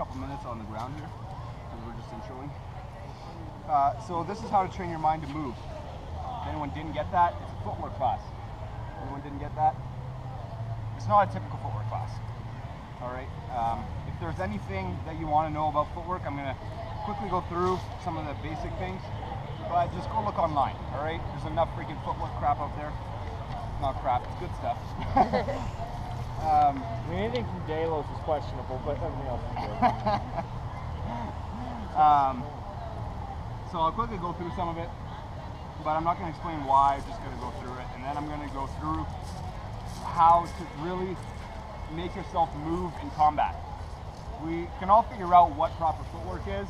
couple minutes on the ground here, because we're just introing. So this is how to train your mind to move. If anyone didn't get that, it's a footwork class. Anyone didn't get that? It's not a typical footwork class. All right. If there's anything that you want to know about footwork, I'm going to quickly go through some of the basic things, but just go look online. All right. There's enough freaking footwork crap out there. Not crap. It's good stuff. Anything from Delos is questionable, but everything else is good. So I'll quickly go through some of it, but I'm not going to explain why. I'm just going to go through it, and then I'm going to go through how to really make yourself move in combat. We can all figure out what proper footwork is,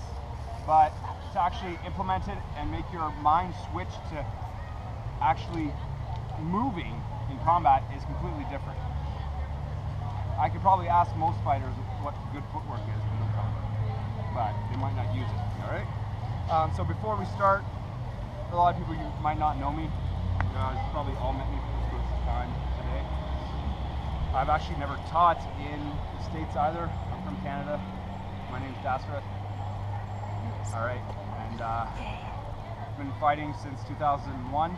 but to actually implement it and make your mind switch to actually moving in combat is completely different. I could probably ask most fighters what good footwork is in combat, but they might not use it. All right. So before we start, a lot of people you might not know me. You guys probably all met me for the first time today. I've actually never taught in the States either. I'm from Canada. My name's Dassureth. All right, and I've been fighting since 2001.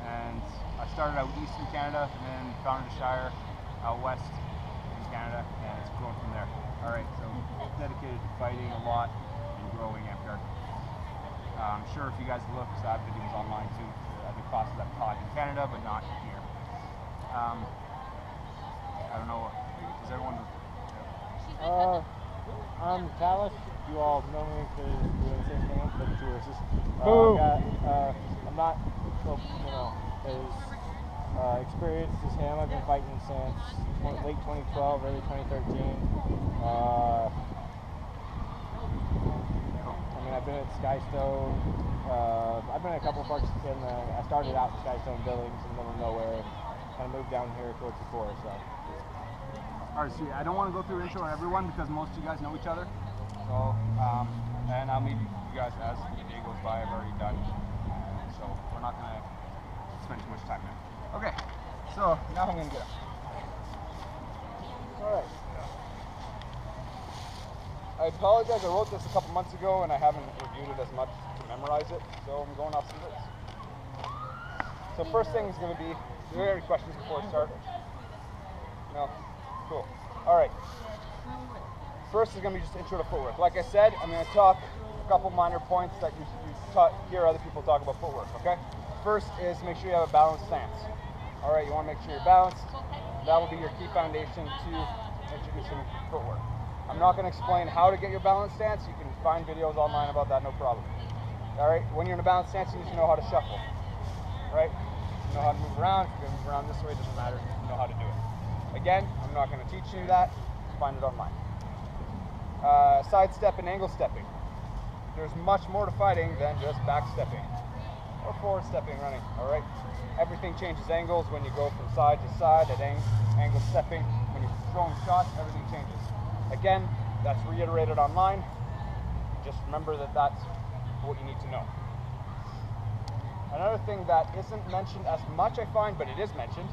And I started out east in Canada, and then founded a shire out west in Canada, and it's grown from there. All right, so dedicated to fighting a lot and growing Amtgard. I'm sure if you guys look, I have videos online too. The classes I've taught in Canada, but not here. I don't know. Does everyone? I'm Talus. You all know me because we're the same name, but two horses. I'm not, so, you know, as experienced as him. I've been fighting since late 2012, early 2013. I mean, I've been at Skystone. I've been at a couple of parks. I started out in Skystone Billings in the middle of nowhere, and kind of moved down here towards the forest. So. All right, sweet. I don't want to go through intro on everyone because most of you guys know each other. So, and I'll meet you guys as the day goes by. I've already done. So we're not going to spend too much time now. Okay, so now I'm going to get up. All right. I apologize, I wrote this a couple months ago and I haven't reviewed it as much to memorize it, so I'm going off some notes. So first thing is going to be, do you have any questions before we start? No? Cool. All right. First is going to be just intro to footwork. Like I said, I'm going to talk a couple minor points that you hear other people talk about footwork, okay? First is make sure you have a balanced stance. All right, you want to make sure you're balanced. That will be your key foundation to introducing footwork. I'm not going to explain how to get your balanced stance. You can find videos online about that, no problem. All right, when you're in a balanced stance, you need to know how to shuffle. Right? You know how to move around. If you're going to move around this way, it doesn't matter. You know how to do it. Again, I'm not going to teach you that. Find it online. Side step and angle stepping. There's much more to fighting than just back stepping or forward stepping running. All right? Everything changes angles when you go from side to side at angle stepping. When you're throwing shots, everything changes. Again, that's reiterated online. Just remember that that's what you need to know. Another thing that isn't mentioned as much, I find, but it is mentioned,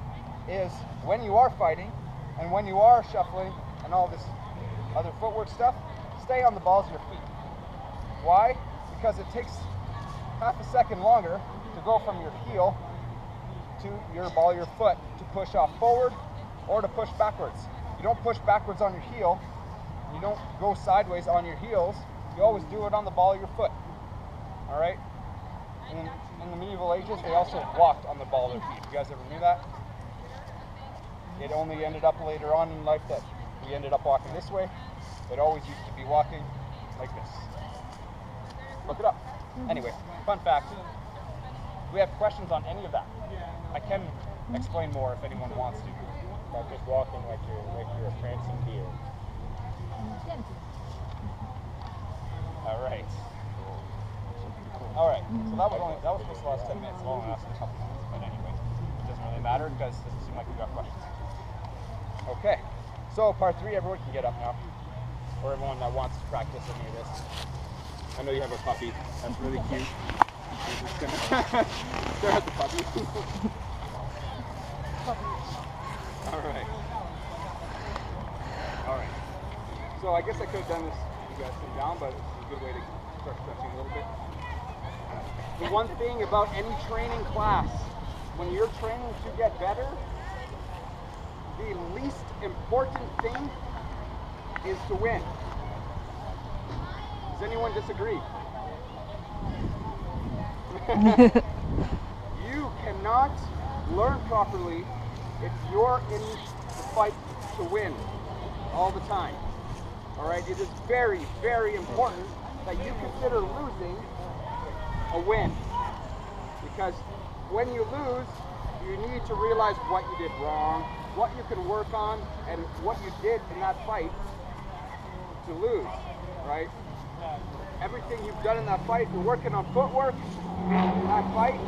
is when you are fighting and when you are shuffling and all this other footwork stuff, stay on the balls of your feet. Why? Because it takes half a second longer to go from your heel to your ball of your foot to push off forward or to push backwards. You don't push backwards on your heel. You don't go sideways on your heels. You always do it on the ball of your foot. All right? In the medieval ages, they also walked on the ball of their feet. You guys ever knew that? It only ended up later on in life that we ended up walking this way. It always used to be walking like this. Look it up. Anyway, fun fact. Do we have questions on any of that? I can explain more if anyone wants to. About just walking like you're a prancing deer. All right. All right. So that was supposed to last 10 minutes. It only lasted a couple minutes, but anyway, it doesn't really matter because it doesn't seem like we got questions. Okay. So part 3, everyone can get up now, or everyone that wants to practice any of this. I know you have a puppy. That's really cute. You're just gonna stare at the puppy. All right. So I guess I could have done this, you guys sit down, but it's a good way to start stretching a little bit. The one thing about any training class, when you're training to get better, the least important thing is to win. Does anyone disagree? You cannot learn properly if you're in the fight to win all the time. All right, it is very, very important that you consider losing a win, because when you lose, you need to realize what you did wrong, what you can work on, and what you did in that fight to lose, right? Everything you've done in that fight, you're working on footwork in that fight.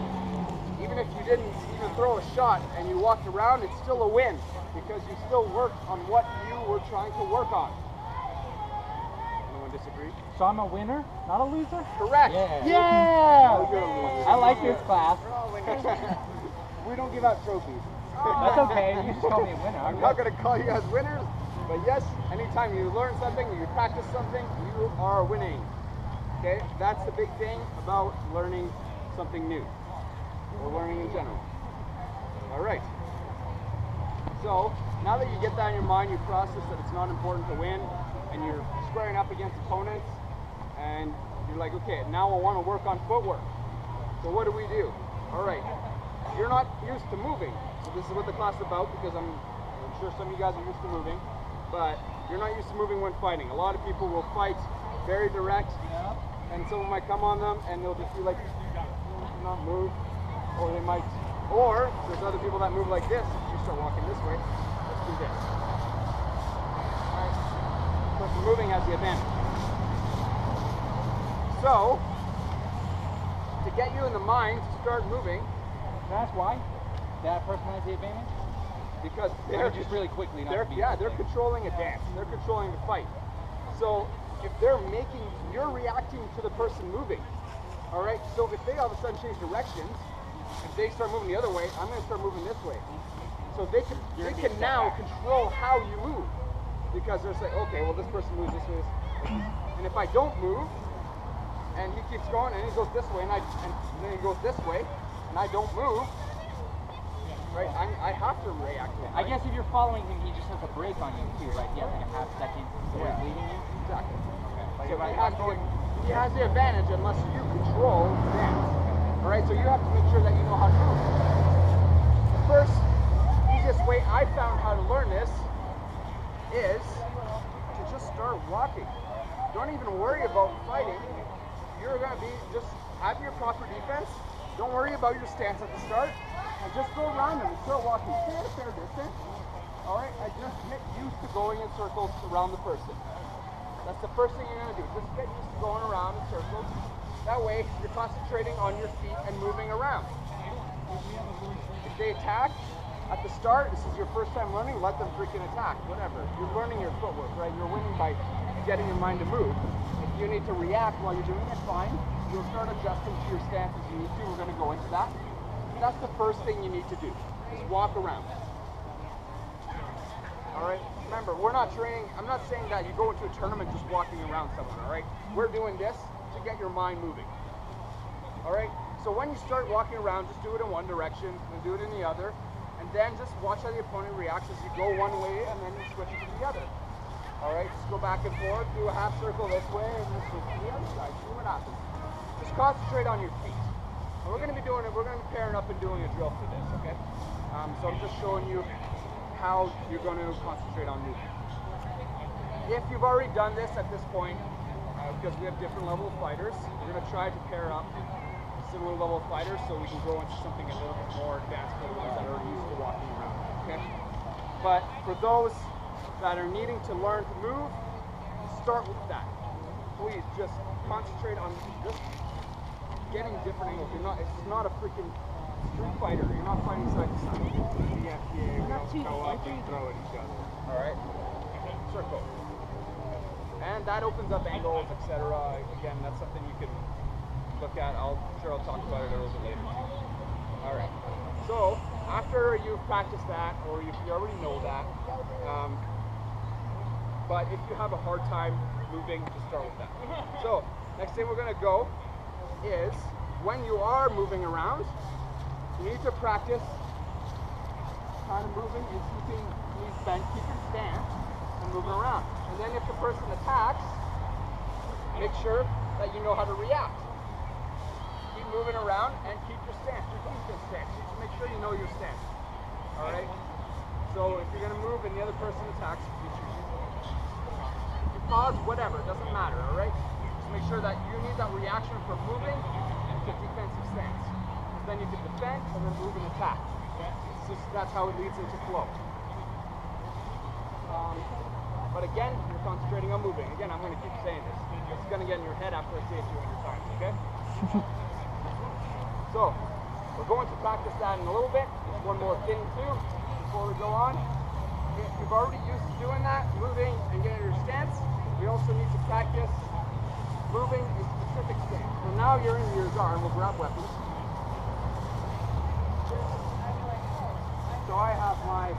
Even if you didn't even throw a shot and you walked around, it's still a win because you still worked on what you were trying to work on. Anyone disagree? So I'm a winner, not a loser? Correct. Yeah! Oh, you're a loser. I like this class. We're all winners. We don't give out trophies. That's okay, you just call me a winner. I'm not going to call you guys winners, but yes, anytime you learn something or you practice something, you are winning. Okay, that's the big thing about learning something new, or learning in general. All right. So now that you get that in your mind, you process that it's not important to win, and you're squaring up against opponents, and you're like, okay, now I want to work on footwork. So what do we do? All right. You're not used to moving, so this is what the class is about, because I'm sure some of you guys are used to moving, but you're not used to moving when fighting. A lot of people will fight very direct, and someone might come on them and they'll just be like, not move, or they might, or there's other people that move like this. If you start walking this way, let's do this. Alright, the person moving has the advantage. So, to get you in the mind to start moving, That's why that person has the advantage? because they're just really quickly, not to be they're controlling a dance. They're controlling the fight. So if they're making, you're reacting to the person moving. All right. So if they all of a sudden change directions, if they start moving the other way, I'm going to start moving this way. So they can now control how you move, because they're saying, okay, well this person moves this way, and if I don't move, and he keeps going, and he goes this way, and then he goes this way, and I don't move. Right, I have to react to him. I guess if you're following him, he just has a break on you too, right? He has like a half second before he's leaving you. Exactly. Like So if I'm going, he has the advantage unless you control the dance. All right, so you have to make sure that you know how to move. The first easiest way I found how to learn this is to just start walking. Don't even worry about fighting. You're gonna be, just have your proper defense. Don't worry about your stance at the start. And just go around them and start walking. Stay at a fair distance. All right, and just get used to going in circles around the person. That's the first thing you're going to do. Just get used to going around in circles. That way, you're concentrating on your feet and moving around. If they attack at the start, this is your first time learning, let them freaking attack, whatever. You're learning your footwork, right? You're winning by getting your mind to move. If you need to react while you're doing it, fine. You'll start adjusting to your stance as you need to. We're going to go into that. That's the first thing you need to do, is walk around. All right, remember, we're not training, I'm not saying that you go into a tournament just walking around someone, all right? We're doing this to get your mind moving. All right, so when you start walking around, just do it in one direction, and do it in the other, and then just watch how the opponent reacts as you go one way, and then you switch it to the other. All right, just go back and forth, do a half circle this way, and then switch to the other side, see what happens. Just concentrate on your feet. We're going to be doing it, we're going to be pairing up and doing a drill for this, okay? So I'm just showing you how you're going to concentrate on moving. If you've already done this at this point, because we have different level of fighters, we're going to try to pair up similar level of fighters so we can go into something a little bit more advanced for the ones that are already used to walking around, okay? But for those that are needing to learn to move, start with that. Please just concentrate on just getting different angles. It's not a freaking street fighter. You're not fighting side to side. Yeah, we don't go up and throw at each other. Alright? Circle. And that opens up angles, etc. Again, that's something you can look at. I'm sure I'll talk about it a little bit later too. Alright. So, after you've practiced that, or if you already know that, but if you have a hard time moving, just start with that. So, next thing we're going to go is when you are moving around, you need to practice kind of moving and keeping knees bent, keep your stance, and moving around. And then if the person attacks, make sure that you know how to react. Keep moving around and keep your stance, your defense stance. Just make sure you know your stance. All right? So if you're going to move and the other person attacks, you pause, whatever, it doesn't matter, all right? Just make sure that you need that reaction from moving to defensive stance. Then you can defend and then move and attack. That's how it leads into flow. But again, you're concentrating on moving. Again, I'm going to keep saying this. It's going to get in your head after I say it 200 times, okay? So, we're going to practice that in a little bit. One more thing too, before we go on. You've already used to doing that, moving and getting your stance. We also need to practice moving in specific stance. So now you're in your guard, we'll grab weapons. So I have my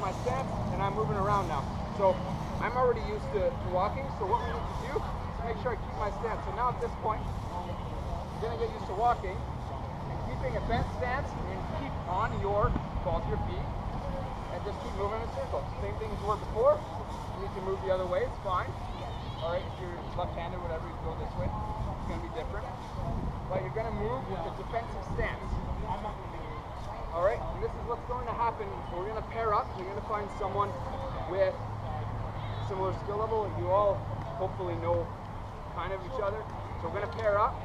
my stance and I'm moving around now. So I'm already used to walking, so what we need to do is make sure I keep my stance. So now at this point, you're going to get used to walking and keeping a bent stance and keep on your balls of your feet and just keep moving in circles. Same thing as you were before. You need to move the other way, it's fine. Alright, if you're left-handed, whatever, you go this way. It's going to be different. But you're going to move with a defensive stance. Alright, and this is what's going to happen. We're going to pair up. You're going to find someone with similar skill level. You all hopefully know kind of each other. So we're going to pair up.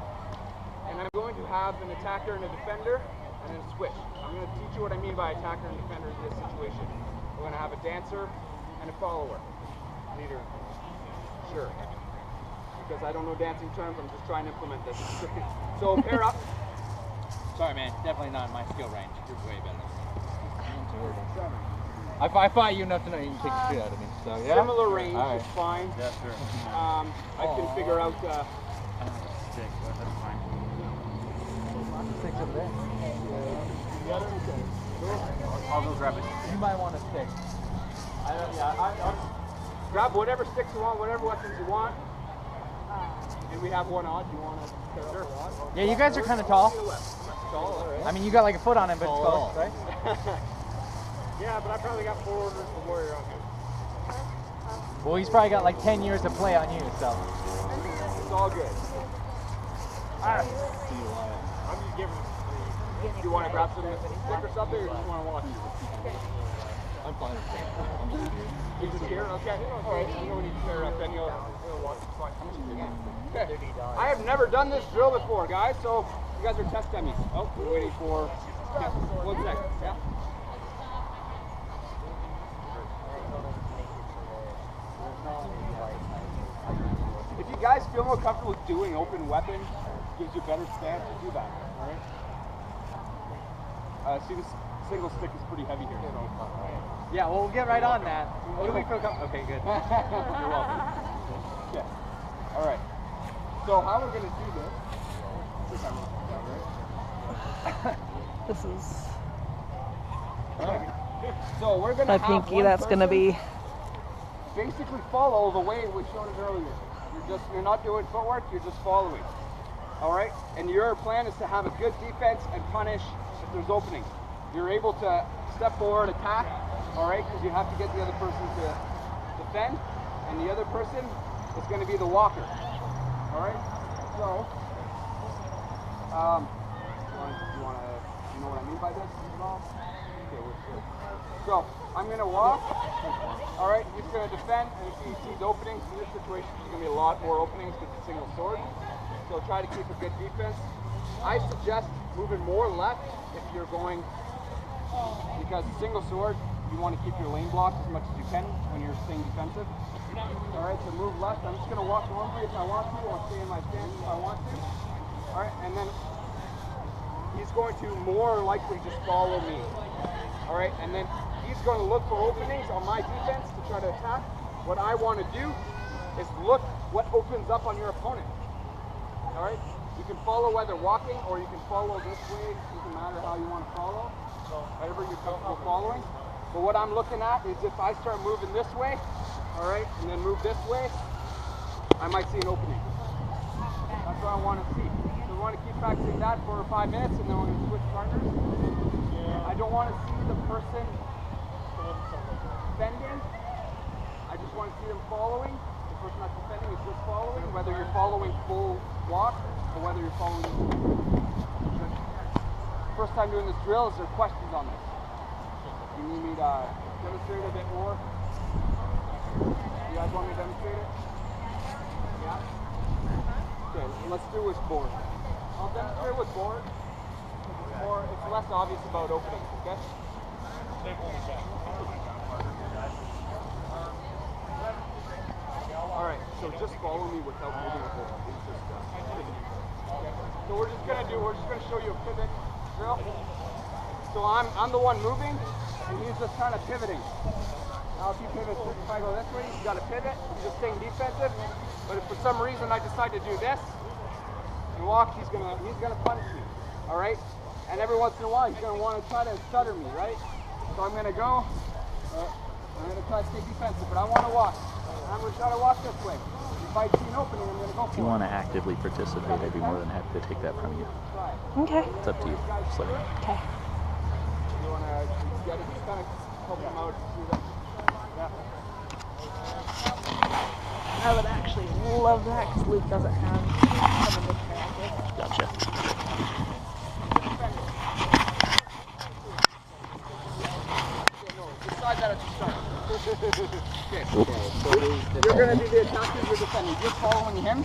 And I'm going to have an attacker and a defender, and then switch. I'm going to teach you what I mean by attacker and defender in this situation. We're going to have a dancer and a follower. Leader. Sure. Because I don't know dancing terms, I'm just trying to implement this. So pair up. Sorry, man. Definitely not in my skill range. You're way better. I fight you enough to know you can take the shit out of me. So yeah. Similar range is fine. Yes, sir. I can figure out. Stick, but that's fine. Six of that. I'll go grab it. You might want to stick. Grab whatever sticks you want, whatever weapons you want. And we have one on. Do you want to pair up a lot? Yeah, you guys are kind of tall. Tall, all right. I mean, you got like a foot on it, but it's close, right? Yeah, but I probably got 4 orders for Warrior on him. Well, he's probably got like 10 years to play on you, so. It's all good. I'm just giving it. Do you want to grab some stick or something, or do you want to watch? I'm fine with that. I'm just here. You just here? Okay. All right. I'm going to pair up. Then you'll watch. Okay. I have never done this drill before, guys. So you guys are test dummies. Oh, we're waiting for. Yeah. One sec. Yeah. If you guys feel more comfortable doing open weapon, gives you a better stance to do that. All right. See, this single stick is pretty heavy here. So. Yeah, well, we'll get right on that. What do we feel comfortable? Okay, good. You're welcome. Okay. All right. So how we're going to do this? This is So we're going to my have pinky. one That's going to person be. basically follow the way we showed it earlier. You're not doing footwork. You're just following. All right. And your plan is to have a good defense and punish if there's openings. You're able to step forward, attack. All right, because you have to get the other person to defend, and the other person is going to be the walker. All right, so you know what I mean by this? Okay, we're good. So I'm going to walk. All right, he's going to defend, and if he sees openings in this situation, there's going to be a lot more openings because it's a single sword. So try to keep a good defense. I suggest moving more left if you're going, because single sword. You want to keep your lane blocked as much as you can when you're staying defensive. All right, so move left. I'm just going to walk normally if I want to, or stay in my stance if I want to. All right, and then he's going to more likely just follow me. All right, and then he's going to look for openings on my defense to try to attack. What I want to do is look what opens up on your opponent. All right, You can follow whether walking or you can follow this way. It doesn't matter how you want to follow. Whatever you're comfortable following. But what I'm looking at is if I start moving this way, all right, and then move this way, I might see an opening. That's what I want to see. So we want to keep practicing that for 5 minutes, and then we're going to switch partners. I don't want to see the person defending. I just want to see them following. The person that's defending is just following, whether you're following full walk or whether you're following. First time doing this drill, is there questions on this? You need me to demonstrate a bit more? You guys want me to demonstrate it? Yeah? Okay, let's do with board. I'll demonstrate with board. It's less obvious about openings, okay? Alright, so just follow me without moving the board. So we're just gonna show you a pivot drill. So I'm the one moving, and he's just kind of pivoting. Now if you pivot, if I go this way, you gotta pivot. You're just staying defensive. But if for some reason I decide to do this and walk, he's gonna punish me. All right? And every once in a while, he's gonna want to try to stutter me, right? So I'm gonna go. I'm gonna try to stay defensive, but I want to walk. And I'm gonna try to walk this way. If I see an opening, I'm gonna go for it. If you want to actively participate, I'd be more than happy to take that from you. Okay. It's up to you. Just let me know. Okay. You want to get it, just kind of help them out. Yeah. I would actually love that because Luke doesn't have some of the practice. Gotcha. Decide that at the start. Okay. You're going to be the attacker, you're defending. You're following him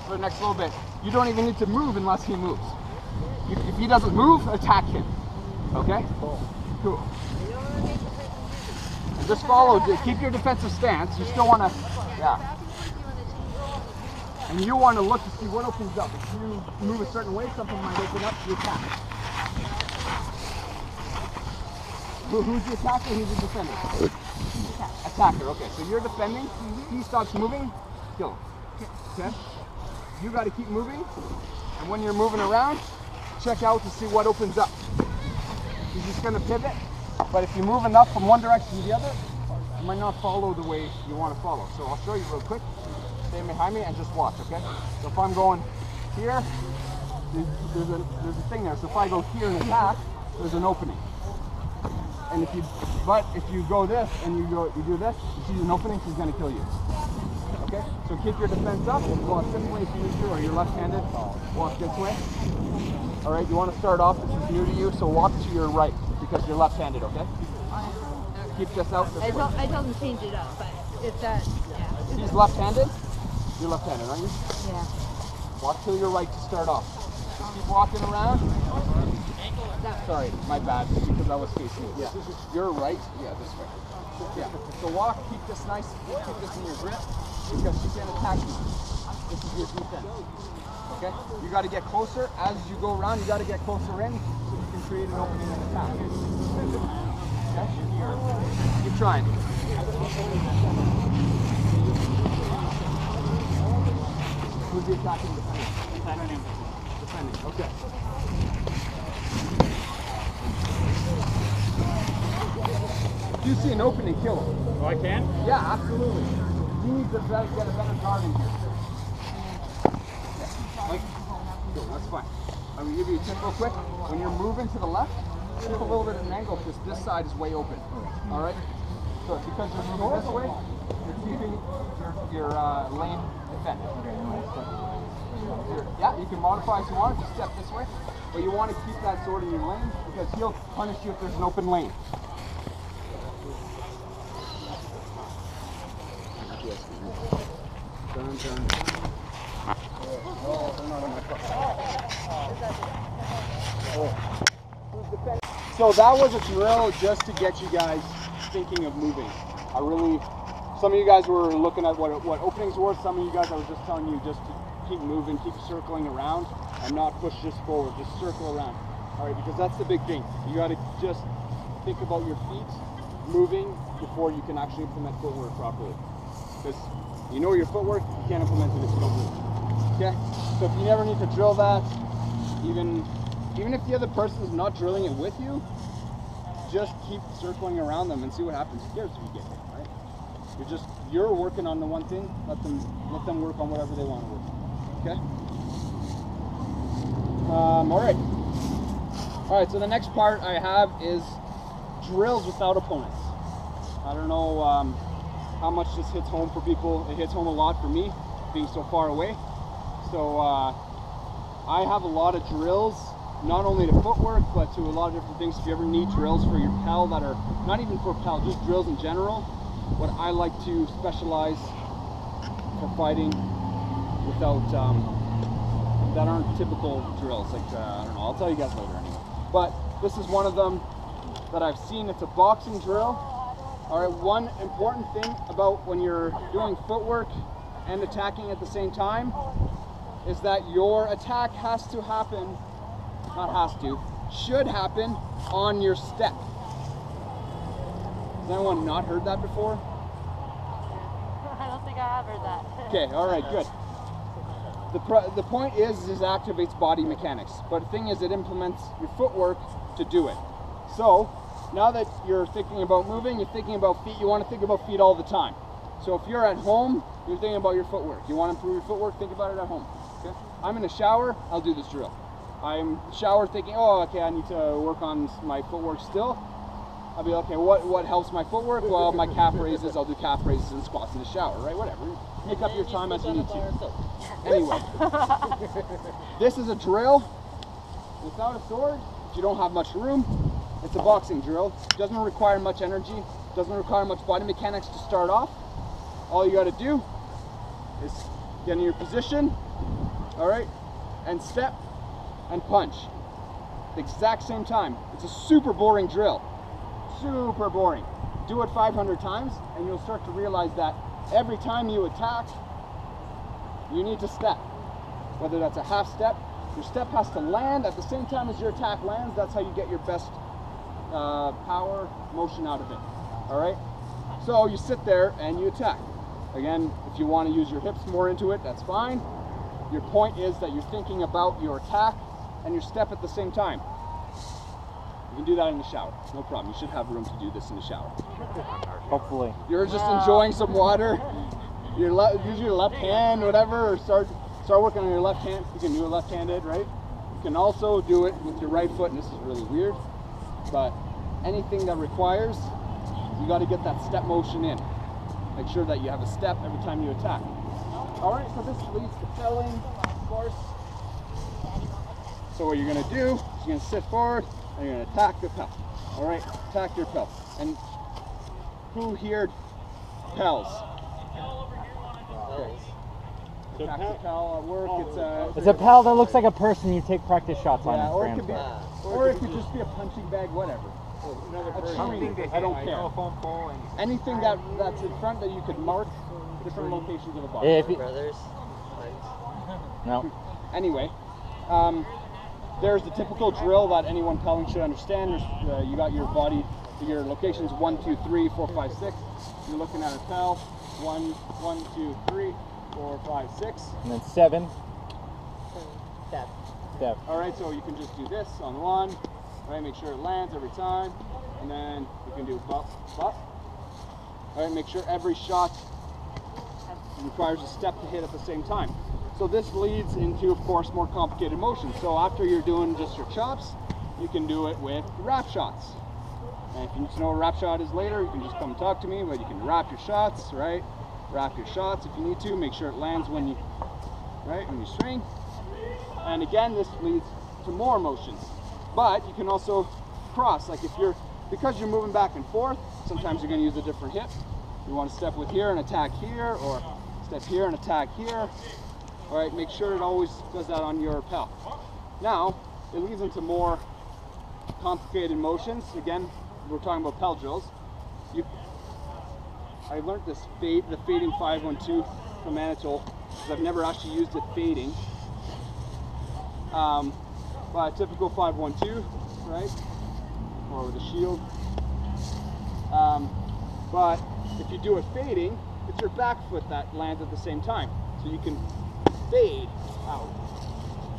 for the next little bit. You don't even need to move unless he moves. If he doesn't move, attack him. Okay? Cool. And just follow, keep your defensive stance. You still want to, yeah. And you want to look to see what opens up. If you move a certain way, something might open up, you attack. Who's the attacker? Who's the defender? Attacker, okay. So you're defending, he stops moving, kill him. Okay? You got to keep moving, and when you're moving around, check out to see what opens up. He's just going to pivot, but if you move enough from one direction to the other, you might not follow the way you want to follow. So I'll show you real quick. Stay behind me and just watch, okay? So if I'm going here, there's a thing there. So if I go here and attack, there's an opening. And if you go this and you do this, you see an opening, he's going to kill you. Okay? So keep your defense up. Walk this way if you need to, or you're left-handed. Walk this way. All right, you want to start off, this is new to you, so walk to your right because you're left-handed, okay? Keep this out this way. I told him to change it up, but it's that, yeah. He's left-handed? You're left-handed, aren't you? Yeah. Walk to your right to start off. Just keep walking around. Sorry, my bad, because I was facing you. Yeah. You're right? Yeah, this way. Yeah. So walk, keep this nice, keep this in your grip, because she can't attack you. This is your defense. Okay? You got to get closer. As you go around, you got to get closer in so you can create an opening and attack. Okay? Keep trying. Who's the attacking defender? Defending. Okay. If you see an opening, kill him. Oh, I can? Yeah, absolutely. You need to get a better guard in here. Like, cool, that's fine. I'm going to give you a tip real quick. When you're moving to the left, keep a little bit at an angle because this side is way open. All right? So because you're moving this way, you're keeping your lane defended. Yeah, you can modify if you want. Just step this way. But you want to keep that sword in your lane because he'll punish you if there's an open lane. Done. So that was a drill just to get you guys thinking of moving. Some of you guys were looking at what openings were. Some of you guys I was just telling you just to keep moving, keep circling around and not push just forward, just circle around. All right, because that's the big thing. You got to just think about your feet moving before you can actually implement footwork properly. Because you know your footwork, you can't implement it if you don't move. Okay? So if you never need to drill that, even if the other person is not drilling it with you, just keep circling around them and see what happens. Who cares if you get hit, right? You're working on the one thing. Let them work on whatever they want to work on. Okay. All right. So the next part I have is drills without opponents. I don't know how much this hits home for people. It hits home a lot for me, being so far away. So I have a lot of drills, not only to footwork, but to a lot of different things. If you ever need drills for your PEL that are not even for PEL, just drills in general, what I like to specialize for fighting without that aren't typical drills. Like I don't know, I'll tell you guys later anyway. But this is one of them that I've seen. It's a boxing drill. All right, one important thing about when you're doing footwork and attacking at the same time is that your attack has to happen, should happen on your step. Has anyone not heard that before? I don't think I have heard that. Okay, all right, good. The point is it activates body mechanics, but the thing is it implements your footwork to do it. So now that you're thinking about moving, you're thinking about feet, you want to think about feet all the time. So if you're at home, you're thinking about your footwork. You want to improve your footwork, think about it at home. Okay? I'm in the shower, I'll do this drill. I'm shower thinking, oh, okay, I need to work on my footwork still. I'll be okay, what helps my footwork? Well, my calf raises, I'll do calf raises and squats in the shower, right? Whatever. Make up your time as you need to. Anyway, this is a drill without a sword. If you don't have much room, it's a boxing drill. It doesn't require much energy, doesn't require much body mechanics to start off. All you got to do is get in your position, all right, and step and punch. The exact same time. It's a super boring drill. Super boring. Do it 500 times and you'll start to realize that every time you attack, you need to step. Whether that's a half step, your step has to land at the same time as your attack lands. That's how you get your best power motion out of it. All right? So you sit there and you attack. Again, if you want to use your hips more into it, that's fine. Your point is that you're thinking about your attack and your step at the same time. You can do that in the shower, no problem. You should have room to do this in the shower. Hopefully. You're just enjoying some water. Use your left hand, whatever, or start working on your left hand. You can do it left-handed, right? You can also do it with your right foot, and this is really weird, but anything that requires, you got to get that step motion in. Make sure that you have a step every time you attack. All right, so this leads to felling, of course. So what you're going to do is you're going to sit forward and you're going to attack the PEL. All right, attack your PEL. And who here PELs? Okay. Attack the PEL at work. It's a PEL that looks like a person you take practice shots on. Yeah, or it could just be a punching bag, whatever. I don't care. Anything that's in front that you could mark different locations of the body. Brothers. No. Anyway, there's the typical drill that anyone pelling should understand. You got your body, your locations 1, 2, 3, 4, 5, 6. You're looking at a PEL. 1, 2, 3, 4, 5, 6. And then 7. Step. Step. All right, so you can just do this on 1. Right, make sure it lands every time, and then you can do bop, bop. All right, make sure every shot requires a step to hit at the same time. So this leads into, of course, more complicated motions. So after you're doing just your chops, you can do it with wrap shots. And if you need to know what a wrap shot is later, you can just come talk to me, but you can wrap your shots, right? Wrap your shots if you need to. Make sure it lands when you swing. And again, this leads to more motions. But you can also cross, like because you're moving back and forth, sometimes you're going to use a different hip. You want to step with here and attack here, or step here and attack here. All right, make sure it always does that on your PEL. Now, it leads into more complicated motions. Again, we're talking about PEL drills. I learned the fading 5-1-2 from Anatole, because I've never actually used it fading. By a typical 5-1-2, right? Or with a shield. But if you do it fading, it's your back foot that lands at the same time. So you can fade out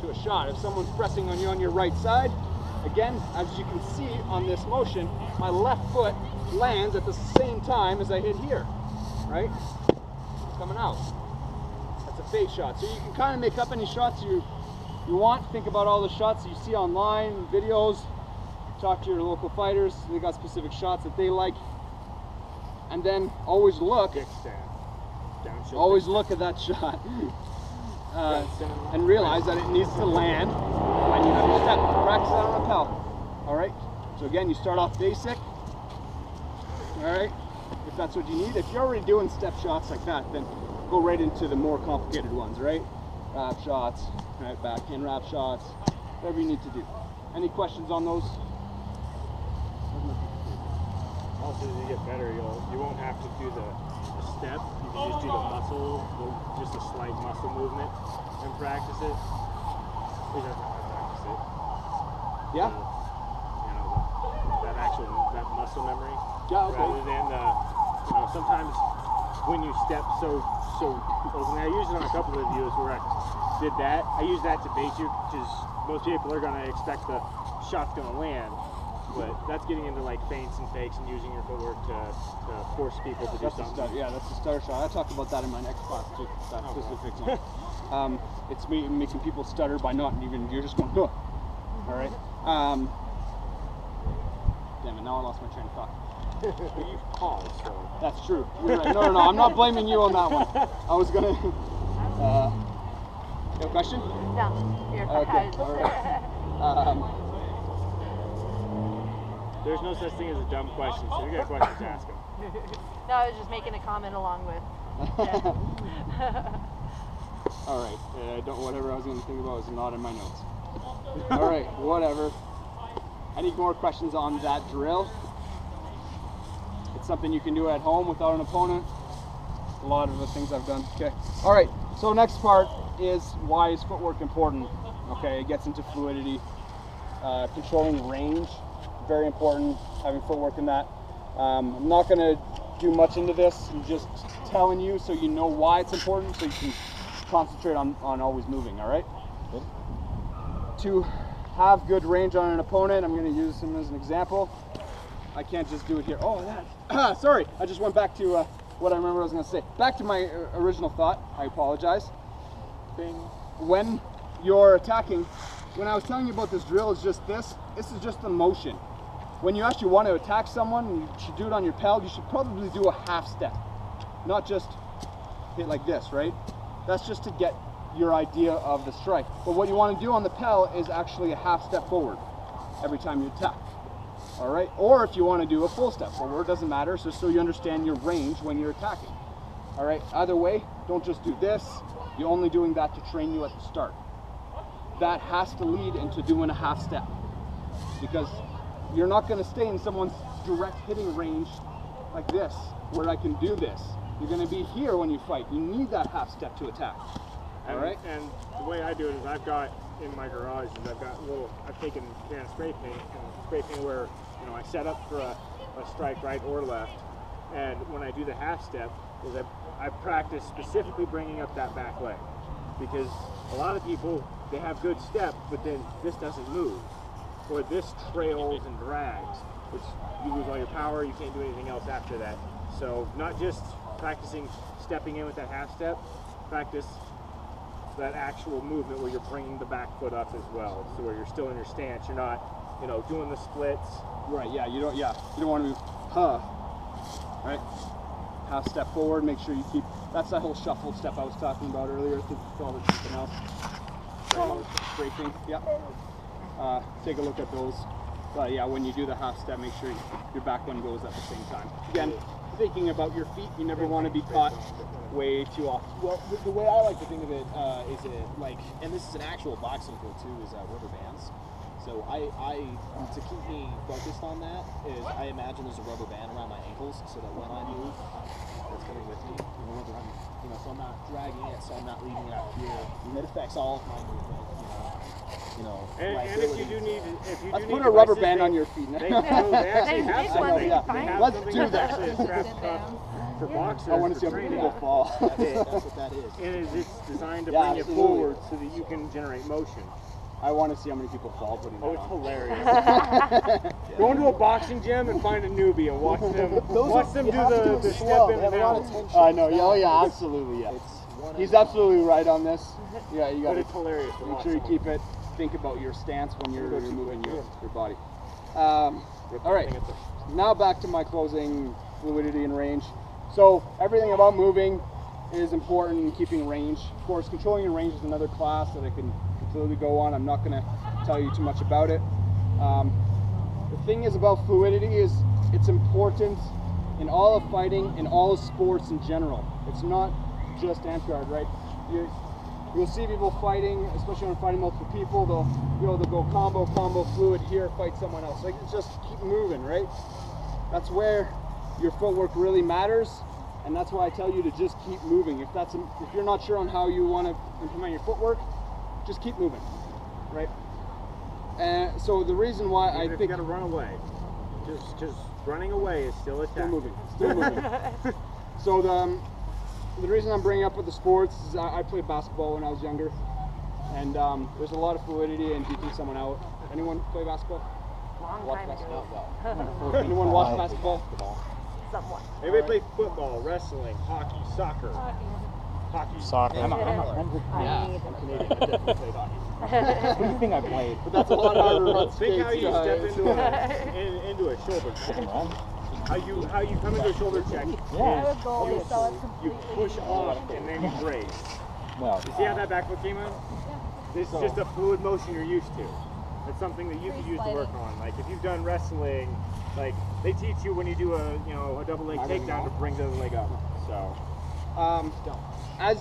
to a shot. If someone's pressing on you on your right side, again, as you can see on this motion, my left foot lands at the same time as I hit here, right? Coming out. That's a fade shot. So you can kind of make up any shots you want. Think about all the shots you see online, videos. Talk to your local fighters. They got specific shots that they like. And then always look. Always look at that shot. And realize that it needs to land when you have your step. Practice that on a pal. Alright? So again, you start off basic. Alright? If that's what you need. If you're already doing step shots like that, then go right into the more complicated ones, right? Wrap shots, right? Backhand wrap shots, whatever you need to do. Any questions on those? Also, as you get better, you won't have to do the step. You can just do the muscle, just a slight muscle movement, and practice it. You don't have to practice it. Yeah. That muscle memory. Yeah. Okay. Rather than sometimes when you step so openly, I used it on a couple of videos where I did that. I use that to base you, because most people are going to expect the shot's going to land. But that's getting into like feints and fakes and using your footwork to force people to do something. Yeah, that's a stutter shot. I talked about that in my next class too. That specific one. It's making people stutter by not even, you're just going, huh. All right. Damn it, now I lost my train of thought. You paused, so. That's true. You're right. No, I'm not blaming you on that one. I was gonna. You have a question? No, you're okay. All right. There's no such thing as a dumb question, so you got questions to ask them. No, I was just making a comment along with. Yeah. All right. Whatever I was going to think about was not in my notes. All right. Whatever. Any more questions on that drill? It's something you can do at home without an opponent. A lot of the things I've done. Okay. All right. So next part is, why is footwork important? Okay. It gets into fluidity, controlling range. Very important, having footwork in that. I'm not going to do much into this. I'm just telling you so you know why it's important, so you can concentrate on always moving, all right? Good. To have good range on an opponent, I'm going to use him as an example. I can't just do it here. Oh, that. Sorry, I just went back to what I remember I was going to say. Back to my original thought. I apologize. When you're attacking, when I was telling you about this drill, it's just this is just the motion. When you actually want to attack someone, you should do it on your pal, you should probably do a half step. Not just hit like this, right? That's just to get your idea of the strike. But what you want to do on the pal is actually a half step forward every time you attack. All right? Or if you want to do a full step forward, doesn't matter, just so you understand your range when you're attacking. All right? Either way, don't just do this. You're only doing that to train you at the start. That has to lead into doing a half step, because you're not going to stay in someone's direct hitting range like this, where I can do this. You're going to be here when you fight. You need that half step to attack. All right? And the way I do it is I've got in my garage, is I've taken can of spray paint where I set up for a strike right or left, and when I do the half step, is I practice specifically bringing up that back leg, because a lot of people, they have good step, but then this doesn't move, or this trails and drags, which you lose all your power, you can't do anything else after that. So not just practicing stepping in with that half step, practice that actual movement where you're bringing the back foot up as well, so where you're still in your stance, you're not, doing the splits. Right, yeah, you don't want to move, right? Half step forward, make sure you keep, that's that whole shuffle step I was talking about earlier, to call it something else. Breaking, yeah. Take a look at those. But yeah, when you do the half step, make sure your back one goes at the same time. Again, thinking about your feet, you never want to be caught way too often. Well, the way I like to think of it is and this is an actual boxing drill too, is rubber bands. So I to keep me focused on that, is I imagine there's a rubber band around my ankles, so that when I move, that's coming with me. So I'm not dragging it, so I'm not leaving it out here. And it affects all of my movement. And if you do need, let's put a rubber band on your feet. They actually have something. Let's do that. For boxers, I want to see how many people fall. That's what that is. And it's designed to Yeah, bring you absolutely. forward so that you can generate motion. I want to see how many people fall putting that Oh, it's on. hilarious. Go into a boxing gym and find a newbie and watch them do the step in and out. I know. Yeah, oh yeah, absolutely. Yeah. He's absolutely right on this. Yeah, you got But to it's hilarious to make watch sure you someone. keep it. Think about your stance when you're moving your body. All right. Now back to my closing: fluidity and range. So everything about moving is important in keeping range. Of course, controlling your range is another class that I can completely go on. I'm not going to tell you too much about it. The thing is about fluidity is it's important in all of fighting, in all of sports in general. It's not just Amtgard, right? You'll see people fighting, especially when fighting multiple people. They'll go combo, fluid here, fight someone else. Like, just keep moving, right? That's where your footwork really matters, and that's why I tell you to just keep moving. If you're not sure on how you want to implement your footwork, just keep moving, right? And so the reason why I If think you got to run away, just running away is still attack. still moving. So the reason I'm bringing up with the sports is I played basketball when I was younger, and there's a lot of fluidity in beating someone out. Anyone play basketball? Watch basketball? Anyone watch basketball? Somewhat. Everybody play football, wrestling, hockey, soccer. Hockey. Soccer. I'm Canadian. I definitely played hockey. What do you think I played? But that's a lot harder to run Think how skates, you step guys. into a shoulder check. How you come into a shoulder check is you push off and then you brace. Well, You see how that back foot came out? This is just a fluid motion you're used to. It's something that you could use to work on. Like if you've done wrestling, like they teach you when you do a double leg takedown to bring the other leg up. So As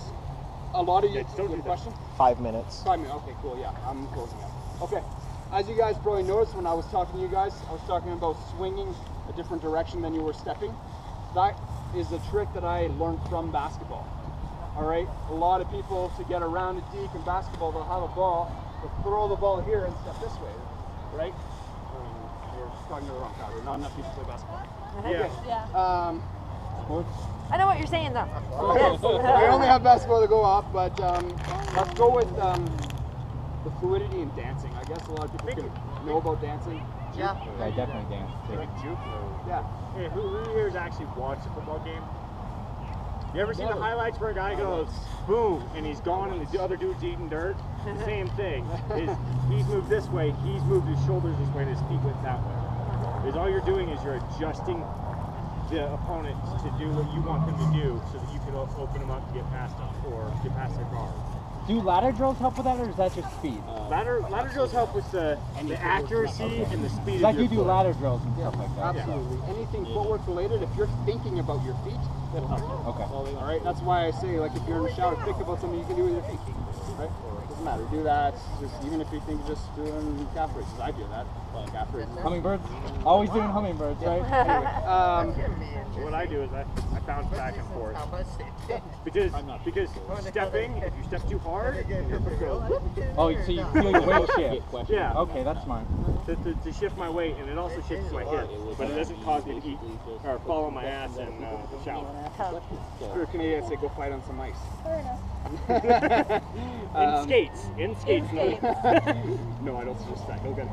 a lot of you, don't do good that. question? 5 minutes. 5 minutes. Okay, cool. Yeah, I'm closing up. Okay. As you guys probably noticed when I was talking to you guys, I was talking about swinging a different direction than you were stepping. That is a trick that I learned from basketball. All right. A lot of people, to get around a deke in basketball, they'll have a ball, they'll throw the ball here and step this way, right? We're talking to the wrong crowd. Not enough people play basketball. yeah. Yeah. Sports. I know what you're saying though. I only have basketball to go off, but let's go with the fluidity in dancing. I guess a lot of people can know about dancing. I definitely dance. Like juke. Yeah. Hey, who here has actually watched a football game? You ever seen the highlights where a guy goes boom and he's gone and the other dude's eating dirt? The same thing. He's moved this way, he's moved his shoulders this way, and his feet went that way. Because all you're doing is you're adjusting the opponent to do what you want them to do so that you can open them up to get past them or get past their guard. Do ladder drills help with that, or is that just speed? Ladder drills help with the accuracy and the speed Like of you your do foot. ladder drills and stuff like that. Absolutely. Anything footwork related, if you're thinking about your feet, that'll help you. Okay. All right. That's why I say, like, if you're in the shower, think about something you can do with your feet. Right? Doesn't matter. Do that. Just even if you think just doing calf raises, I do that. Calf raises. Hummingbirds? Always doing hummingbirds, right? Anyway, What I do is I bounce back and forth. Because stepping, if you step too hard, your foot goes whoop. Oh, so you feel your weight shift. Yeah. Okay, that's smart. To shift my weight, and it also shifts my hip, but it doesn't cause me to eat or fall on my ass and shower. if you're a Canadian, I'd say go fight on some ice. In skates. No, I don't suggest that. Go get a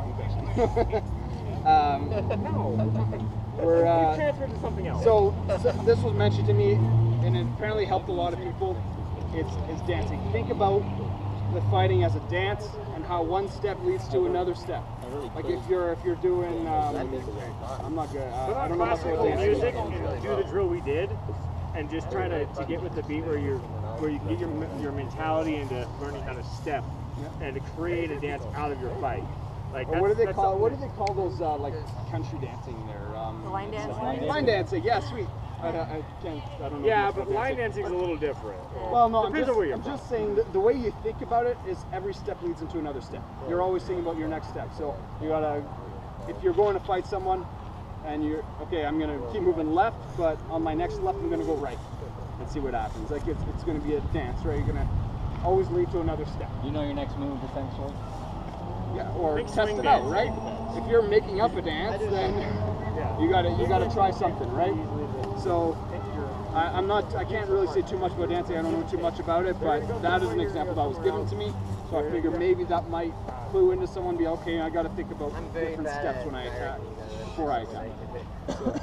We're, transfer to something else. so this was mentioned to me, and it apparently helped a lot of people. It's dancing. Think about the fighting as a dance and how one step leads to another step. Like if you're doing, I'm not good. Put I on don't know how to classical dance. music and do the drill we did, and just try to get with the beat where you get your mentality into learning how to step and to create a dance out of your fight. Like Or what do they that's call? something What do they call those like country dancing there? Line dancing? Line dancing. Yeah, sweet. I don't know. Yeah, much but about line dancing. dancing is a little different. Well, no, Depends on where you're I'm from. just saying the way you think about it is every step leads into another step. You're always thinking about your next step. So you gotta, if you're going to fight someone, and you're okay. I'm gonna keep moving left, but on my next left, I'm gonna go right and see what happens. Like it's gonna be a dance, right? You're gonna always lead to another step. You know your next move, essentially. Yeah, or Big test swing it out, dance. right? If you're making up a dance, then you gotta try something, right? So I can't really say too much about dancing. I don't know too much about it, but that is an example that was given to me. So I figure maybe that might clue into someone. Be okay. I got to think about different steps when I attack before I attack. So,